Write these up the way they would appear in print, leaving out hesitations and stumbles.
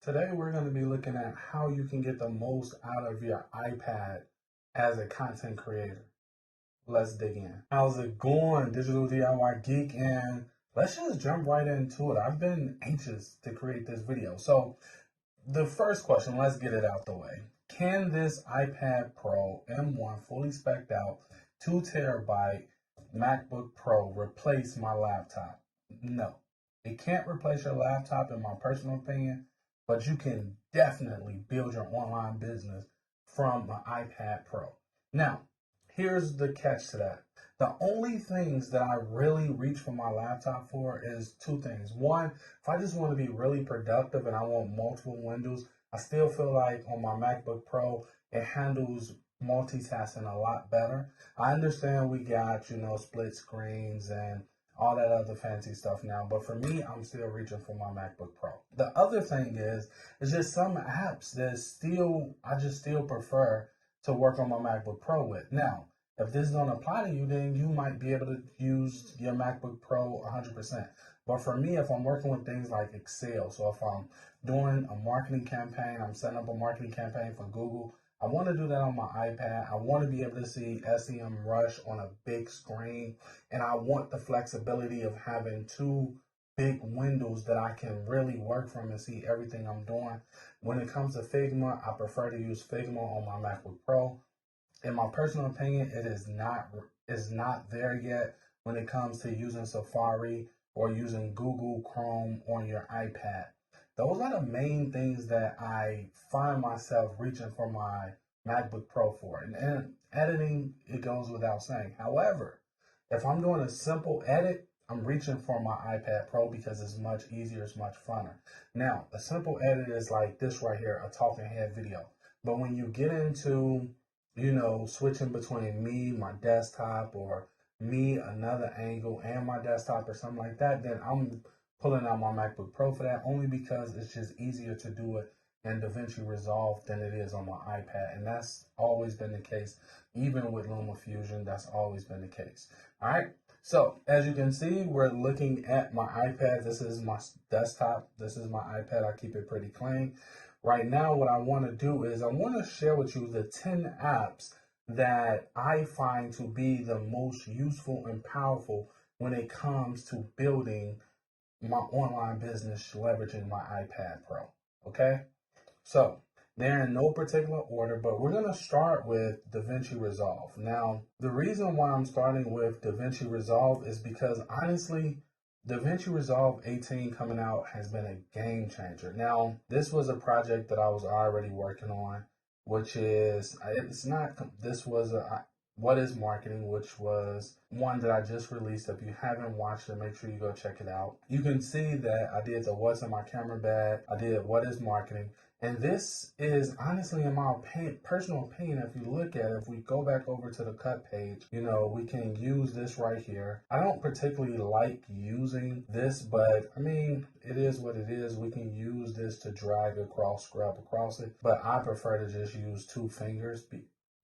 Today we're going to be looking at how you can get the most out of your iPad as a content creator. Let's dig in. How's it going, Digital DIY Geek? And let's just jump right into it. I've been anxious to create this video. So the first question, let's get it out the way. Can this iPad Pro M1 fully spec'd out 2 terabyte MacBook Pro replace my laptop? No, it can't replace your laptop in my personal opinion, but you can definitely build your online business from an iPad Pro. Now, here's the catch to that. The only things that I really reach for my laptop for is 2 things. One, if I just want to be really productive and I want multiple windows, I still feel like on my MacBook Pro, it handles multitasking a lot better. I understand we got, split screens and all that other fancy stuff now, but for me, I'm still reaching for my MacBook Pro. The other thing is just some apps that I just still prefer to work on my MacBook Pro with. Now, if this don't apply to you, then you might be able to use your MacBook Pro 100%. But for me, if I'm working with things like Excel, so if I'm doing a marketing campaign, I'm setting up a marketing campaign for Google, I want to do that on my iPad. I want to be able to see SEMrush on a big screen, and I want the flexibility of having 2 big windows that I can really work from and see everything I'm doing. When it comes to Figma, I prefer to use Figma on my MacBook Pro. In my personal opinion, it is not there yet when it comes to using Safari or using Google Chrome on your iPad. Those are the main things that I find myself reaching for my MacBook Pro for. And editing, it goes without saying. However, if I'm doing a simple edit, I'm reaching for my iPad Pro because it's much easier, it's much funner. Now, a simple edit is like this right here, a talking head video. But when you get into switching between me, my desktop, or me, another angle, and my desktop or something like that, then I'm pulling out my MacBook Pro for that, only because it's just easier to do it in Davinci Resolve than it is on my iPad. And that's always been the case. Even with LumaFusion, that's always been the case. All right. So as you can see, we're looking at my iPad. This is my desktop. This is my iPad. I keep it pretty clean. Right now, what I want to do is I want to share with you the 10 apps that I find to be the most useful and powerful when it comes to building my online business leveraging my iPad Pro. Okay? So they're in no particular order, but we're going to start with Davinci Resolve. Now, the reason why I'm starting with Davinci Resolve is because honestly, Davinci Resolve 18 coming out has been a game changer. Now, this was a project that I was already working on, which is, What is Marketing, which was one that I just released. If you haven't watched it, make sure you go check it out. You can see that I did the What's in My Camera Bag, I did What is Marketing, and this is honestly, in my personal opinion, if you look at it, if we go back over to the cut page, we can use this right here. I don't particularly like using this, but I mean, it is what it is. We can use this to drag across, scrub across it, but I prefer to just use 2 fingers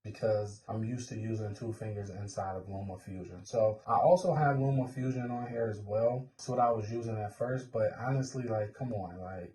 because I'm used to using 2 fingers inside of LumaFusion. So I also have LumaFusion on here as well. That's what I was using at first, but honestly, like, come on, like,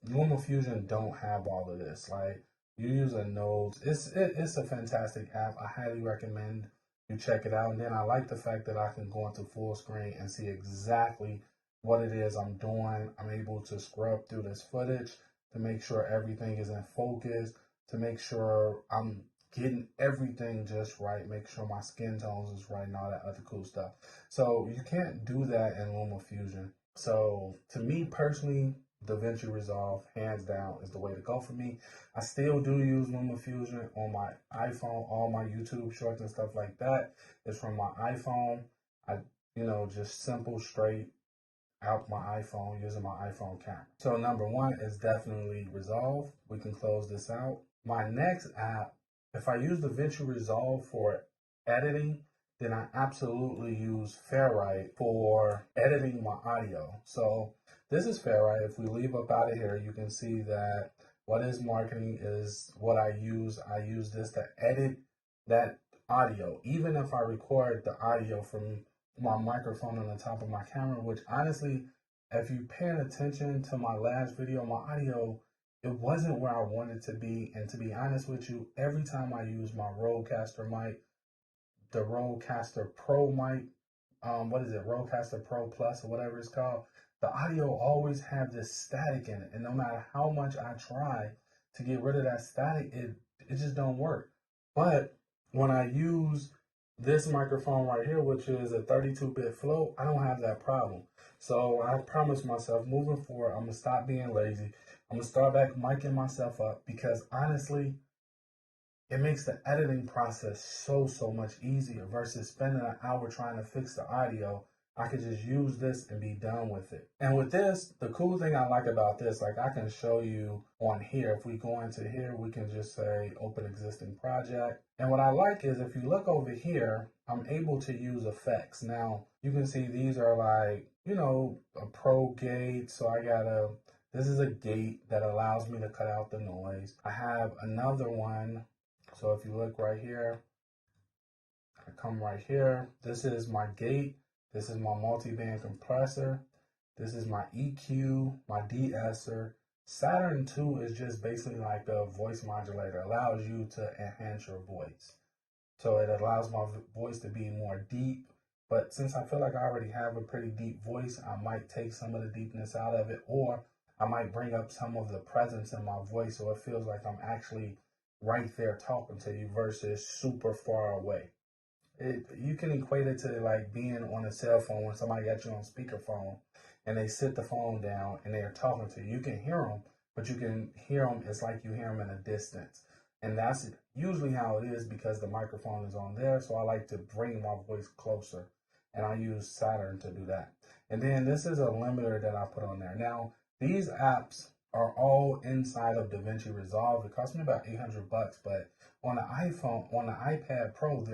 LumaFusion don't have all of this. Like, you use a node. It's a fantastic app. I highly recommend you check it out. And then I like the fact that I can go into full screen and see exactly what it is I'm doing. I'm able to scrub through this footage to make sure everything is in focus, to make sure I'm getting everything just right, make sure my skin tones is right and all that other cool stuff. So you can't do that in LumaFusion. So to me personally, Davinci Resolve, hands down, is the way to go for me. I still do use LumaFusion on my iPhone. All my YouTube shorts and stuff like that is from my iPhone. Just simple, straight out my iPhone using my iPhone camera. So number 1 is definitely Resolve. We can close this out. My next app, if I use Davinci Resolve for editing, then I absolutely use Ferrite for editing my audio. So this is Ferrite. If we leave up out of here, you can see that What is Marketing is what I use. I use this to edit that audio. Even if I record the audio from my microphone on the top of my camera, which honestly, if you paying attention to my last video, my audio, it wasn't where I wanted to be. And to be honest with you, every time I use my Rodecaster mic, the Rodecaster Pro mic, what is it, Rodecaster Pro Plus or whatever it's called, the audio always have this static in it. And no matter how much I try to get rid of that static, it just don't work. But when I use this microphone right here, which is a 32-bit float, I don't have that problem. So I promised myself moving forward, I'm gonna stop being lazy. I'm gonna start back micing myself up, because honestly, it makes the editing process so much easier versus spending an hour trying to fix the audio. I could just use this and be done with it. And with this, the cool thing I like about this, like I can show you on here, if we go into here, we can just say open existing project. And what I like is if you look over here, I'm able to use effects. Now you can see these are like, you know, a pro gate. So this is a gate that allows me to cut out the noise. I have another one. So if you look right here, I come right here. This is my gate. This is my multi-band compressor. This is my EQ, my de-esser. Saturn 2 is just basically like a voice modulator. It allows you to enhance your voice. So it allows my voice to be more deep. But since I feel like I already have a pretty deep voice, I might take some of the deepness out of it, or I might bring up some of the presence in my voice so it feels like I'm actually right there talking to you versus super far away. You can equate it to like being on a cell phone when somebody got you on speakerphone and they sit the phone down and they're talking to you. You can hear them, but you can hear them. It's like you hear them in a distance. And that's usually how it is because the microphone is on there. So I like to bring my voice closer, and I use Saturn to do that. And then this is a limiter that I put on there. Now, these apps are all inside of Davinci Resolve. It cost me about $800, but on the iPhone, on the iPad Pro,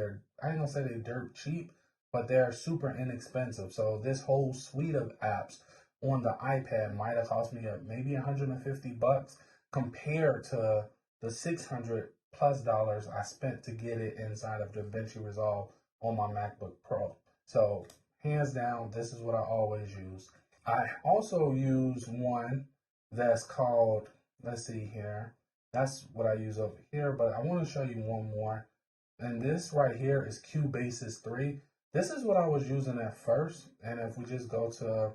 I ain't gonna say they're dirt cheap, but they're super inexpensive. So this whole suite of apps on the iPad might have cost me maybe $150 compared to the $600+ I spent to get it inside of Davinci Resolve on my MacBook Pro. So hands down, this is what I always use. I also use one that's called, let's see here, that's what I use over here, but I want to show you one more. And this right here is Cubasis 3. This is what I was using at first. And if we just go to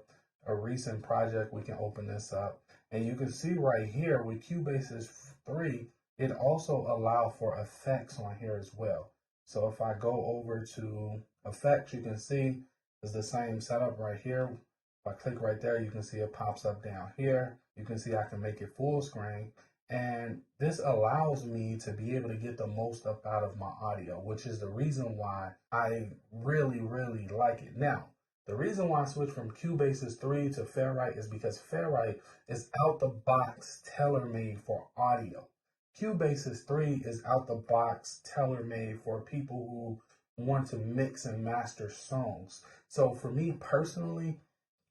a recent project, we can open this up. And you can see right here with Cubasis 3, it also allows for effects on here as well. So if I go over to effects, you can see it's the same setup right here. If I click right there, you can see it pops up down here. You can see I can make it full screen. And this allows me to be able to get the most up out of my audio, which is the reason why I really like it. Now, the reason why I switched from Cubasis 3 to Ferrite is because Ferrite is out the box tailor-made for audio. Cubasis 3 is out the box tailor-made for people who want to mix and master songs. So for me personally,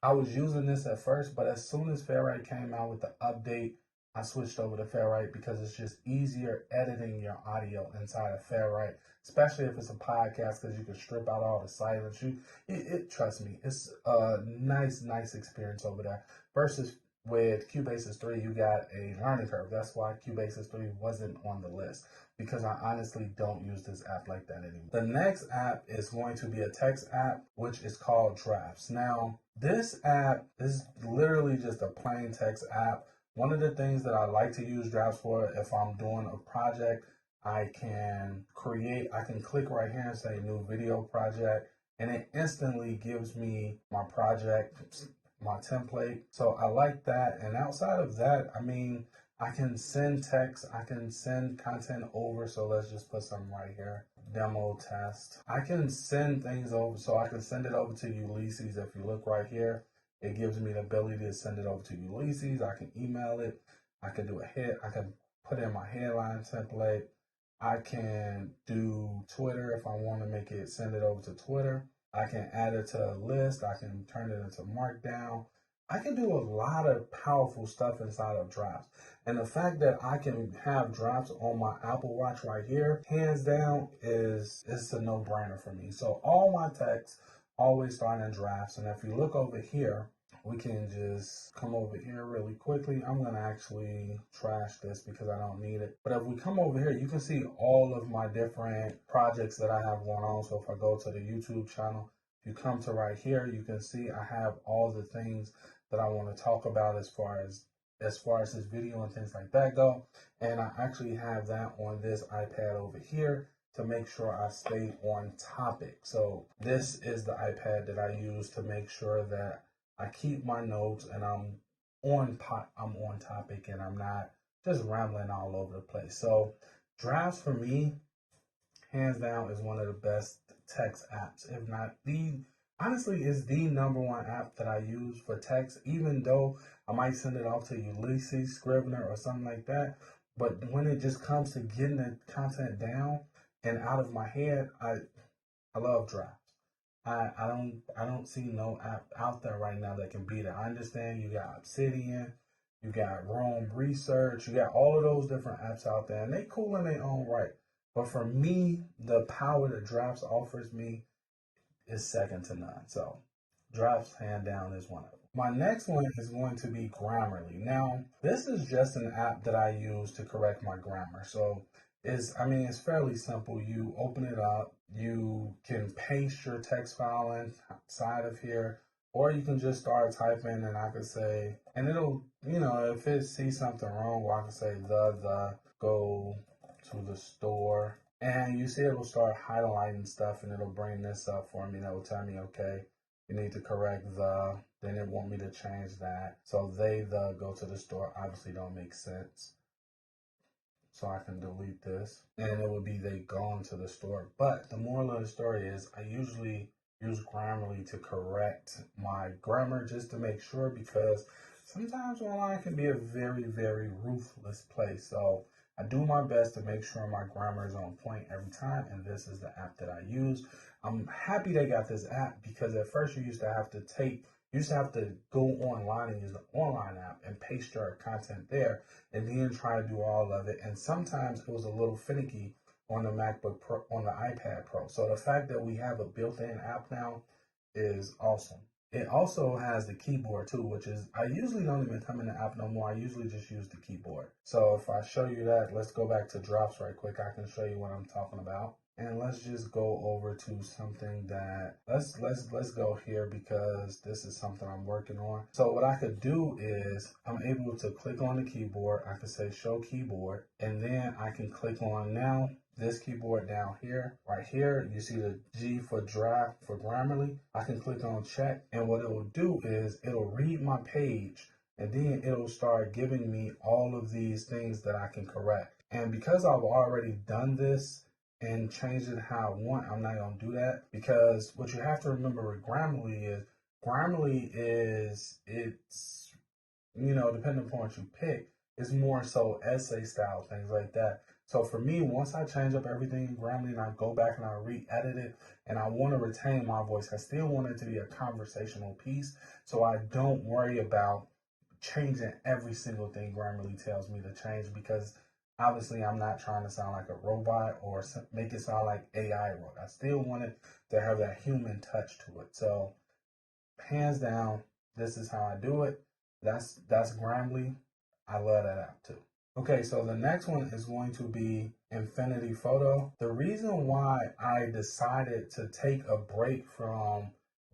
I was using this at first, but as soon as Ferrite came out with the update, I switched over to Ferrite because it's just easier editing your audio inside of Ferrite, especially if it's a podcast, because you can strip out all the silence. Trust me, it's a nice experience over there. Versus with Cubasis 3, you got a learning curve. That's why Cubasis 3 wasn't on the list, because I honestly don't use this app like that anymore. The next app is going to be a text app, which is called Drafts. Now, this app is literally just a plain text app. One of the things that I like to use Drafts for, if I'm doing a project, I can click right here and say new video project, and it instantly gives me my project, my template. So I like that. And outside of that, I mean, I can send text, I can send content over. So let's just put something right here. Demo test. I can send things over. So I can send it over to Ulysses. If you look right here, it gives me the ability to send it over to Ulysses. I can email it. I can do I can put in my headline template. I can do Twitter if I want to send it over to Twitter. I can add it to a list. I can turn it into Markdown. I can do a lot of powerful stuff inside of Drafts. And the fact that I can have Drafts on my Apple Watch right here, hands down, it's a no-brainer for me. So all my texts always start in Drafts. And if you look over here, we can just come over here really quickly. I'm going to actually trash this because I don't need it. But if we come over here, you can see all of my different projects that I have going on. So if I go to the YouTube channel, if you come to right here, you can see I have all the things that I want to talk about as far as this video and things like that go. And I actually have that on this iPad over here to make sure I stay on topic. So this is the iPad that I use to make sure that I keep my notes and I'm on topic and I'm not just rambling all over the place. So Drafts for me, hands down, is one of the best text apps, if not the, honestly, is the #1 app that I use for text, even though I might send it off to Ulysses, Scrivener, or something like that. But when it just comes to getting the content down and out of my head, I love Drafts. I don't see no app out there right now that can beat it. I understand you got Obsidian, you got Rome Research, you got all of those different apps out there, and they cool in their own right. But for me, the power that Drafts offers me is second to none. So Drafts, hand down, is one of them. My next one is going to be Grammarly. Now, this is just an app that I use to correct my grammar. So it's fairly simple. You open it up, you can paste your text file inside of here, or you can just start typing and I can say, and it'll, if it sees something wrong, well, I can say go to the store, and you see it'll start highlighting stuff and it'll bring this up for me. That will tell me, okay, you need to correct then it want me to change that. So the go to the store obviously don't make sense. So I can delete this and it would be they gone to the store. But the moral of the story is I usually use Grammarly to correct my grammar just to make sure, because sometimes online can be a very, very ruthless place. So I do my best to make sure my grammar is on point every time, and this is the app that I use. I'm happy they got this app, because at first you used to have to go online and use the online app and paste your content there and then try to do all of it. And sometimes it was a little finicky on the MacBook Pro, on the iPad Pro. So the fact that we have a built-in app now is awesome. It also has the keyboard too, which is, I usually don't even come in the app no more. I usually just use the keyboard. So if I show you that, let's go back to Drops right quick. I can show you what I'm talking about. And let's just go over to something that, let's go here, because this is something I'm working on. So what I could do is I'm able to click on the keyboard. I could say show keyboard, and then I can click on now this keyboard down here. Right here, you see the G for draft for Grammarly. I can click on check, and what it will do is it'll read my page, and then it'll start giving me all of these things that I can correct. And because I've already done this and changed it how I want, I'm not going to do that, because what you have to remember with Grammarly is it's, depending upon what you pick, it's more so essay style, things like that. So for me, once I change up everything in Grammarly and I go back and I re-edit it, and I want to retain my voice, I still want it to be a conversational piece, so I don't worry about changing every single thing Grammarly tells me to change, because obviously I'm not trying to sound like a robot or make it sound like AI wrote. I still want it to have that human touch to it. So hands down, this is how I do it. That's Grammarly. I love that app too. Okay, so the next one is going to be Affinity Photo. The reason why I decided to take a break from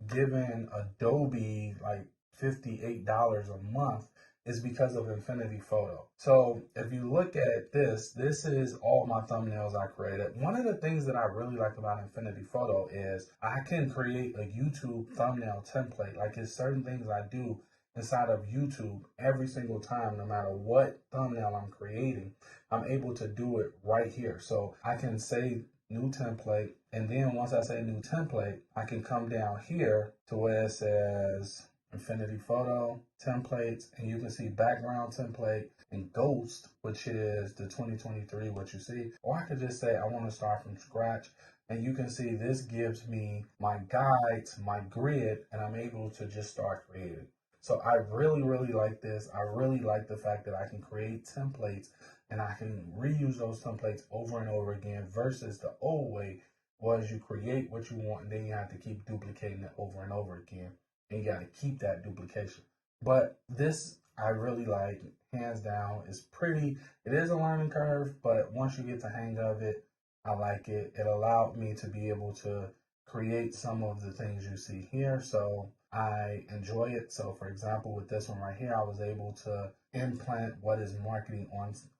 giving Adobe like $58 a month is because of Affinity Photo. So if you look at this is all my thumbnails I created. One of the things that I really like about Affinity Photo is I can create a YouTube thumbnail template. Like, there's certain things I do inside of YouTube every single time, no matter what thumbnail I'm creating, I'm able to do it right here. So I can say new template, and then once I say new template, I can come down here to where it says Affinity Photo templates, and you can see background template and ghost, which is the 2023, what you see. Or I could just say I want to start from scratch, and you can see this gives me my guides, my grid, and I'm able to just start creating. So I really, really like this. I really like the fact that I can create templates and I can reuse those templates over and over again, versus the old way was you create what you want and then you have to keep duplicating it over and over again. and you got to keep that duplication. But this I really like, hands down. It's pretty. It is a learning curve, but once you get the hang of it, I like it. It allowed me to be able to create some of the things you see here. So I enjoy it. So for example, with this one right here, I was able to implant what is marketing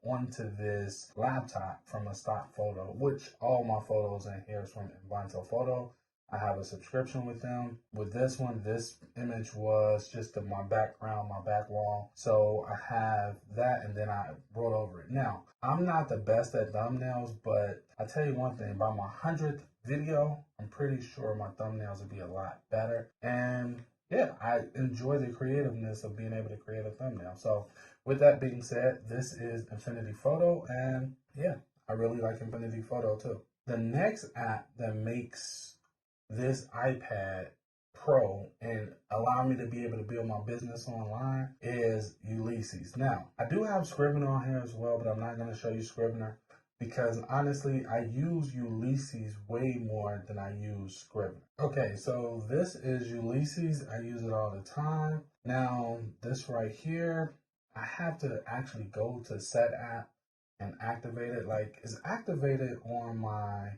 onto this laptop from a stock photo, which all my photos in here is from Davinci Photo. I have a subscription with them. With this one, this image was just my background, my back wall. So I have that, and then I wrote over it. Now, I'm not the best at thumbnails, but I tell you one thing, by my 100th video, I'm pretty sure my thumbnails will be a lot better. And yeah, I enjoy the creativeness of being able to create a thumbnail. So with that being said, this is Affinity Photo, and yeah, I really like Affinity Photo too. The next app that makes this iPad Pro and allow me to be able to build my business online is Ulysses. Now, I do have Scrivener on here as well, but I'm not going to show you Scrivener because honestly, I use Ulysses way more than I use Scrivener. Okay, so this is Ulysses. I use it all the time. Now, this right here, I have to actually go to Set App and activate it. Like, it's activated on my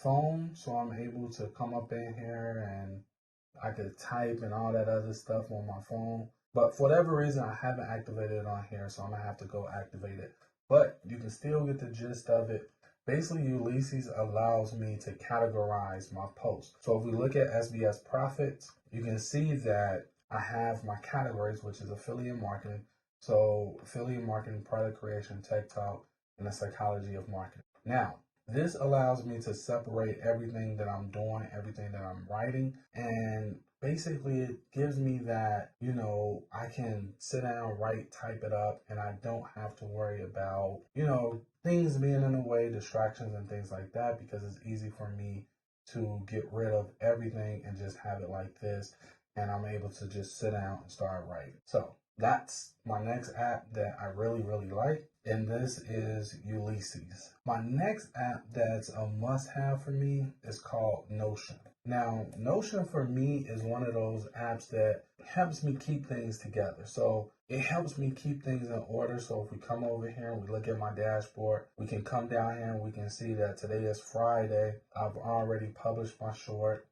phone, so I'm able to come up in here and I could type and all that other stuff on my phone. But for whatever reason, I haven't activated it on here, so I'm gonna have to go activate it. But you can still get the gist of it. Basically, Ulysses allows me to categorize my posts. So if we look at SBS Profits, you can see that I have my categories, which is affiliate marketing. So affiliate marketing, product creation, tech talk, and the psychology of marketing. Now, this allows me to separate everything that I'm doing, everything that I'm writing, and basically it gives me that, I can sit down, write, type it up, and I don't have to worry about, things being in the way, distractions and things like that, because it's easy for me to get rid of everything and just have it like this, and I'm able to just sit down and start writing. So that's my next app that I really, really like, and this is Ulysses. My next app that's a must-have for me is called Notion. Now, Notion for me is one of those apps that helps me keep things together. So it helps me keep things in order. So if we come over here and we look at my dashboard, we can come down here and we can see that today is Friday. I've already published my short.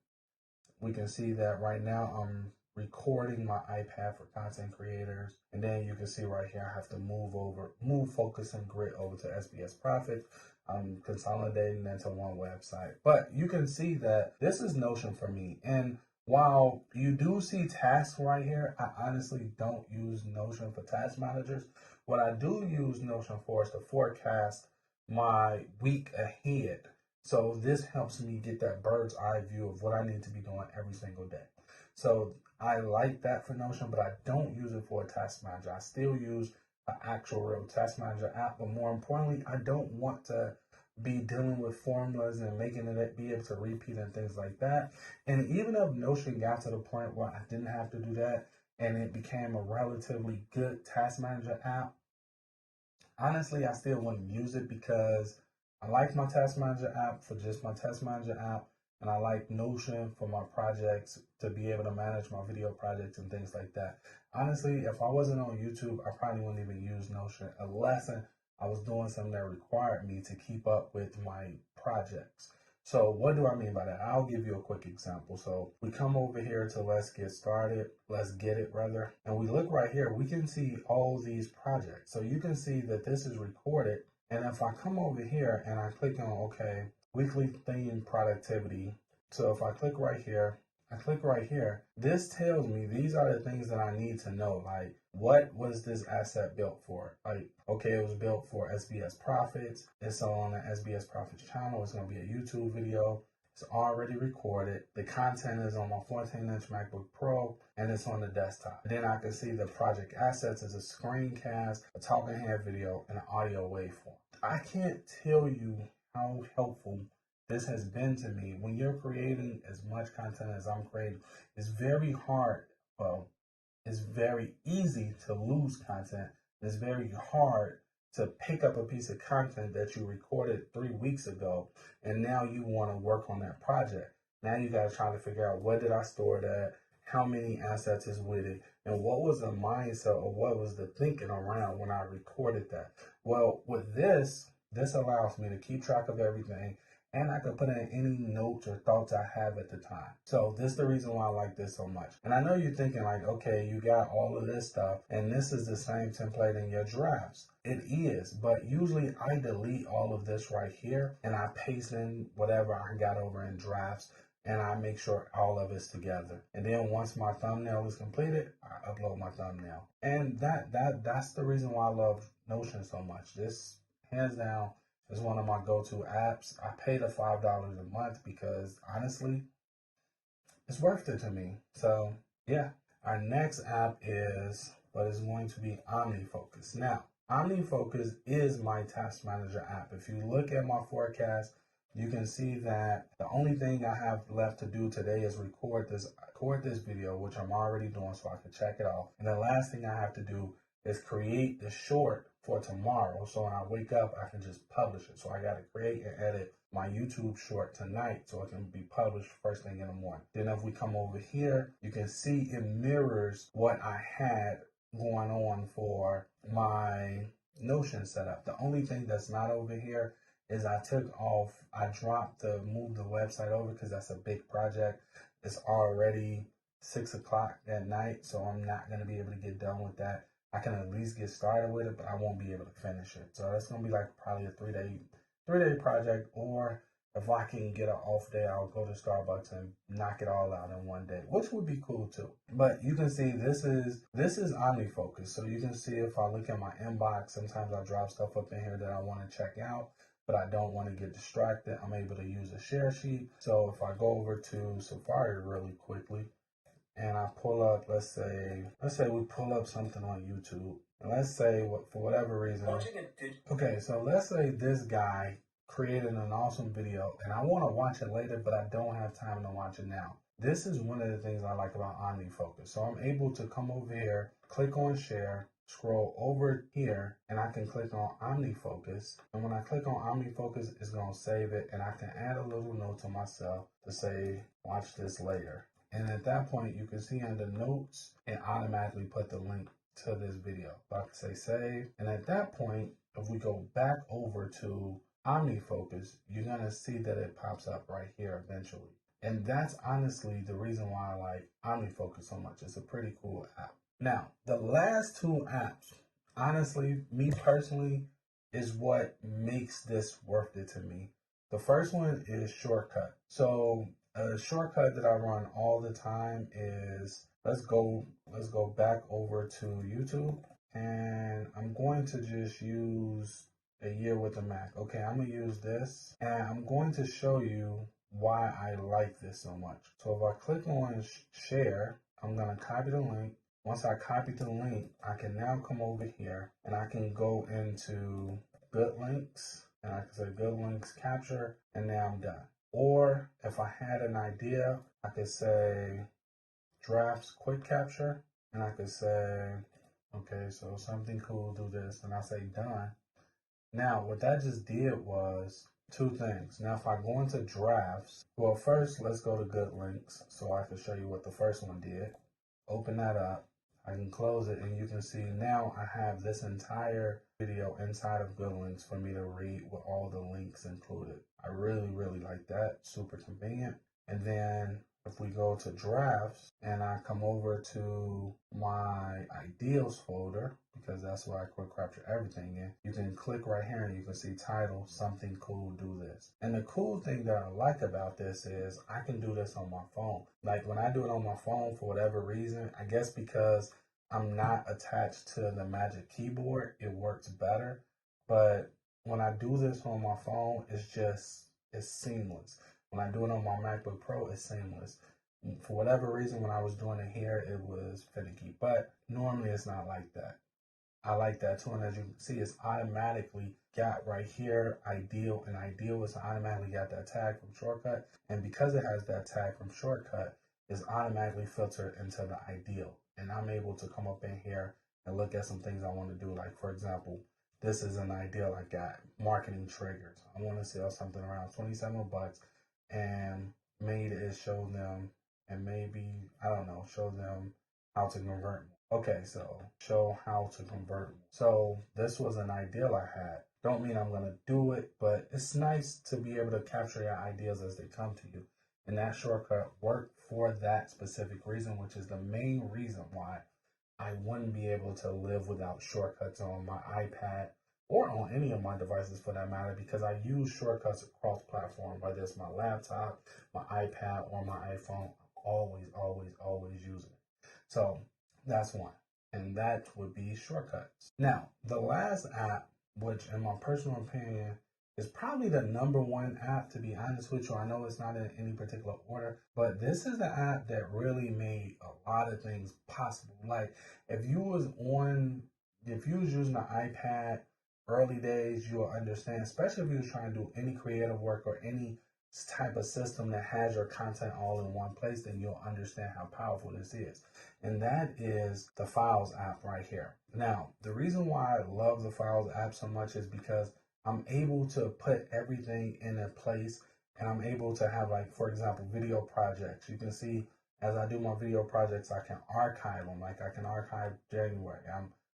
We can see that right now I'm recording my iPad for content creators. And then you can see right here, I have to move focus and grid over to SBS Profits. I'm consolidating into one website. But you can see that this is Notion for me. And while you do see tasks right here, I honestly don't use Notion for task managers. What I do use Notion for is to forecast my week ahead. So this helps me get that bird's eye view of what I need to be doing every single day. So I like that for Notion, but I don't use it for a task manager. I still use an actual real task manager app, but more importantly, I don't want to be dealing with formulas and making it be able to repeat and things like that. And even if Notion got to the point where I didn't have to do that and it became a relatively good task manager app, honestly, I still wouldn't use it because I like my task manager app for just my task manager app, and I like Notion for my projects to be able to manage my video projects and things like that. Honestly, if I wasn't on YouTube, I probably wouldn't even use Notion unless I was doing something that required me to keep up with my projects. So what do I mean by that? I'll give you a quick example. So we come over here to let's get it rather. And we look right here, we can see all these projects. So you can see that this is recorded. And if I come over here and I click on, okay, weekly theme productivity. So if I click right here, this tells me these are the things that I need to know. Like, what was this asset built for? Like, okay, it was built for SBS Profits. It's on the SBS Profits channel. It's going to be a YouTube video. It's already recorded. The content is on my 14-inch MacBook Pro, and it's on the desktop. Then I can see the project assets as a screencast, a talking head video, and an audio waveform. I can't tell you how helpful this has been to me. When you're creating as much content as I'm creating, it's very hard. Well, it's very easy to lose content. It's very hard to pick up a piece of content that you recorded 3 weeks ago, and now you want to work on that project. Now you got to try to figure out, where did I store that? how many assets is with it, and what was the mindset or what was the thinking around when I recorded that. Well, with this allows me to keep track of everything, and I can put in any notes or thoughts I have at the time. So this is the reason why I like this so much. And I know you're thinking like, okay, you got all of this stuff, and this is the same template in your drafts. It is, but usually I delete all of this right here, and I paste in whatever I got over in drafts, and I make sure all of it's together. And then once my thumbnail is completed, I upload my thumbnail. And that's the reason why I love Notion so much. This, hands down, is one of my go-to apps. I pay the $5 a month because honestly, it's worth it to me. So yeah, our next app is what is going to be OmniFocus. Now, OmniFocus is my task manager app. If you look at my forecast, you can see that the only thing I have left to do today is record this video, which I'm already doing so I can check it off. And the last thing I have to do is create the short for tomorrow. So when I wake up, I can just publish it. So I got to create and edit my YouTube short tonight so it can be published first thing in the morning. Then if we come over here, you can see it mirrors what I had going on for my Notion setup. The only thing that's not over here is I moved the website over because that's a big project. It's already 6 o'clock at night, so I'm not going to be able to get done with that. I can at least get started with it, but I won't be able to finish it. So that's going to be like probably a three-day project, or if I can get an off day, I'll go to Starbucks and knock it all out in one day, which would be cool too. But you can see this is OmniFocus. So you can see if I look at my inbox, sometimes I drop stuff up in here that I want to check out, but I don't want to get distracted. I'm able to use a share sheet. So if I go over to Safari really quickly, and I pull up, let's say we pull up something on YouTube, and let's say for whatever reason, okay, so let's say this guy created an awesome video, and I want to watch it later, but I don't have time to watch it now. This is one of the things I like about OmniFocus. So I'm able to come over here, click on share, scroll over here, and I can click on OmniFocus. And when I click on OmniFocus, it's going to save it, and I can add a little note to myself to say, watch this later. And at that point, you can see under notes, it automatically put the link to this video. So I can say save. And at that point, if we go back over to OmniFocus, you're going to see that it pops up right here eventually. And that's honestly the reason why I like OmniFocus so much. It's a pretty cool app. Now, the last two apps, honestly, me personally, is what makes this worth it to me. The first one is Shortcut. So a shortcut that I run all the time is, let's go back over to YouTube, and I'm going to just use a year with a Mac. Okay, I'm gonna use this, and I'm going to show you why I like this so much. So if I click on share, I'm gonna copy the link. Once I copy the link, I can now come over here and I can go into good links, and I can say good links capture, and now I'm done. Or if I had an idea, I could say drafts quick capture, and I could say, okay, so something cool, do this, and I say done. Now, what that just did was two things. Now, if I go into drafts, well, first, let's go to good links so I can show you what the first one did. Open that up. I can close it, and you can see now I have this entire video inside of Good Links for me to read with all the links included. I really, really like that. Super convenient. And then if we go to drafts and I come over to my ideals folder, because that's where I quick capture everything in, you can click right here and you can see title, something cool, do this. And the cool thing that I like about this is I can do this on my phone. Like when I do it on my phone, for whatever reason, I guess because I'm not attached to the Magic Keyboard, it works better. But when I do this on my phone, it's seamless. When I do it on my MacBook Pro, it's seamless. For whatever reason, when I was doing it here, it was finicky. But normally it's not like that. I like that too. And as you can see, it's automatically got right here, ideal. And ideal is automatically got that tag from Shortcut. And because it has that tag from Shortcut, it's automatically filtered into the ideal. And I'm able to come up in here and look at some things I want to do. Like, for example, this is an ideal I got, marketing triggers. I want to sell something around 27 bucks and made it show them and maybe, I don't know, show them how to convert. Okay, so show how to convert. So this was an ideal I had. Don't mean I'm going to do it, but it's nice to be able to capture your ideas as they come to you. And that shortcut worked for that specific reason, which is the main reason why I wouldn't be able to live without shortcuts on my iPad or on any of my devices for that matter, because I use shortcuts across platform, whether it's my laptop, my iPad, or my iPhone. Always using it. So that's one. And that would be shortcuts. Now, the last app, which in my personal opinion is probably the #1 app, to be honest with you. I know it's not in any particular order, but this is the app that really made a lot of things possible. Like if you was using the iPad early days, you'll understand, especially if you was trying to do any creative work or any type of system that has your content all in one place, then you'll understand how powerful this is. And that is the Files app right here. Now, the reason why I love the Files app so much is because I'm able to put everything in a place, and I'm able to have, like, for example, video projects. You can see as I do my video projects, I can archive them. Like I can archive January.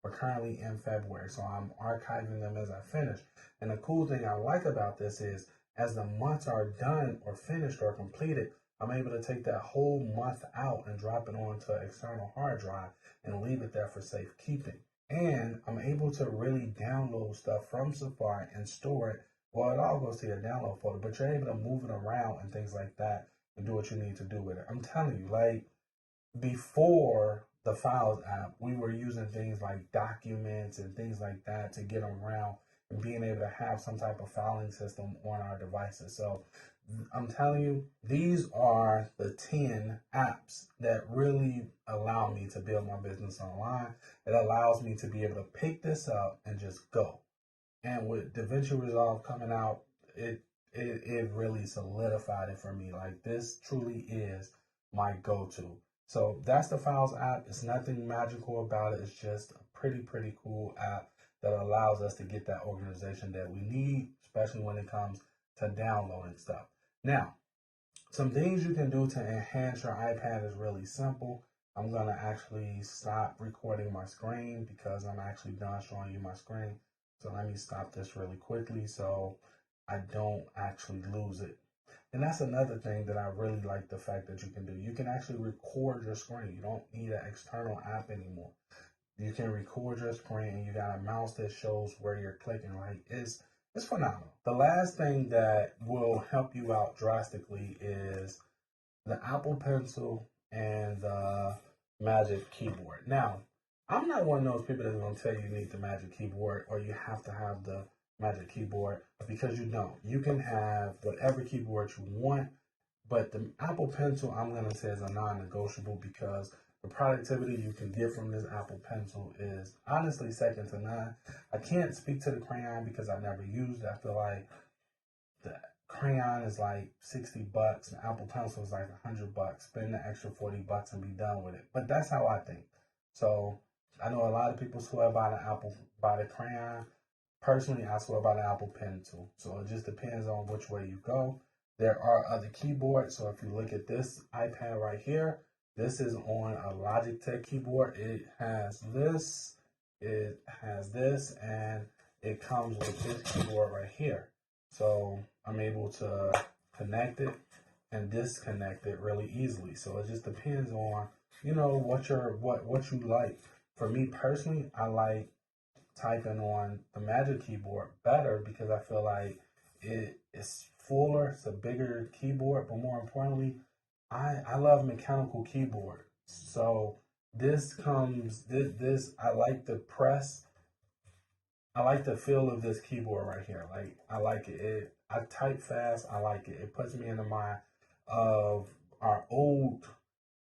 We're currently in February, so I'm archiving them as I finish. And the cool thing I like about this is as the months are done or finished or completed, I'm able to take that whole month out and drop it onto an external hard drive and leave it there for safekeeping. And I'm able to really download stuff from Safari and store it. Well, it all goes to your download folder, but you're able to move it around and things like that and do what you need to do with it. I'm telling you, like before the Files app, we were using things like documents and things like that to get around and being able to have some type of filing system on our devices. So I'm telling you, these are the 10 apps that really allow me to build my business online. It allows me to be able to pick this up and just go. And with Davinci Resolve coming out, it really solidified it for me. Like this truly is my go-to. So that's the Files app. It's nothing magical about it. It's just a pretty cool app that allows us to get that organization that we need, especially when it comes to downloading stuff. Now, some things you can do to enhance your iPad is really simple. I'm going to actually stop recording my screen because I'm actually done showing you my screen. So let me stop this really quickly so I don't actually lose it. And that's another thing that I really like the fact that you can do. You can actually record your screen. You don't need an external app anymore. You can record your screen and you got a mouse that shows where you're clicking. Like it's phenomenal. The last thing that will help you out drastically is the Apple Pencil and the Magic Keyboard. Now, I'm not one of those people that's going to tell you need the Magic Keyboard or you have to have the Magic Keyboard, because you don't. You can have whatever keyboard you want, but the Apple Pencil, I'm going to say, is a non-negotiable because the productivity you can get from this Apple Pencil is honestly second to none. I can't speak to the crayon because I never used it. I feel like the crayon is like $60, the Apple Pencil is like $100. Spend the extra $40 and be done with it. But that's how I think. So I know a lot of people swear by the crayon. Personally, I swear by the Apple Pencil. So it just depends on which way you go. There are other keyboards. So if you look at this iPad right here, this is on a Logitech keyboard. It has this, and it comes with this keyboard right here. So I'm able to connect it and disconnect it really easily. So it just depends on, what you like. For me personally, I like typing on the Magic Keyboard better because I feel like it's fuller, it's a bigger keyboard, but more importantly, I love mechanical keyboard. So this I like the press. I like the feel of this keyboard right here. Like I like it. I type fast. I like it. It puts me in the mind of our old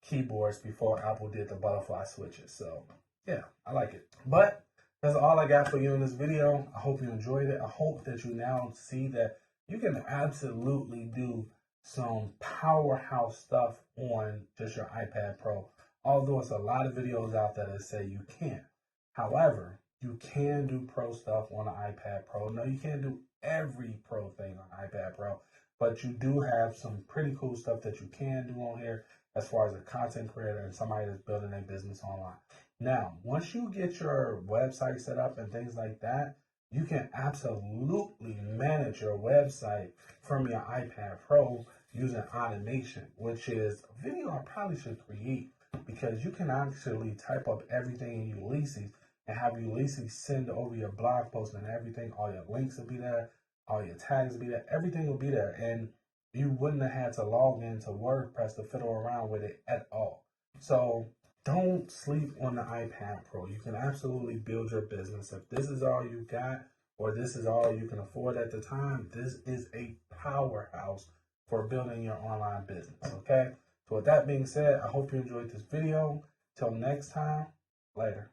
keyboards before Apple did the butterfly switches. So yeah, I like it. But that's all I got for you in this video. I hope you enjoyed it. I hope that you now see that you can absolutely do some powerhouse stuff on just your iPad Pro. Although it's a lot of videos out there that say you can't. However, you can do pro stuff on an iPad Pro. No, you can't do every pro thing on iPad Pro, but you do have some pretty cool stuff that you can do on here, as far as a content creator and somebody that's building a business online. Now, once you get your website set up and things like that, you can absolutely manage your website from your iPad Pro using automation, which is a video I probably should create, because you can actually type up everything in Ulysses and have Ulysses send over your blog post and everything. All your links will be there, all your tags will be there, everything will be there, and you wouldn't have had to log into WordPress to fiddle around with it at all. So don't sleep on the iPad Pro. You can absolutely build your business. If this is all you got, or this is all you can afford at the time, this is a powerhouse for building your online business, okay? So with that being said, I hope you enjoyed this video. Till next time, later.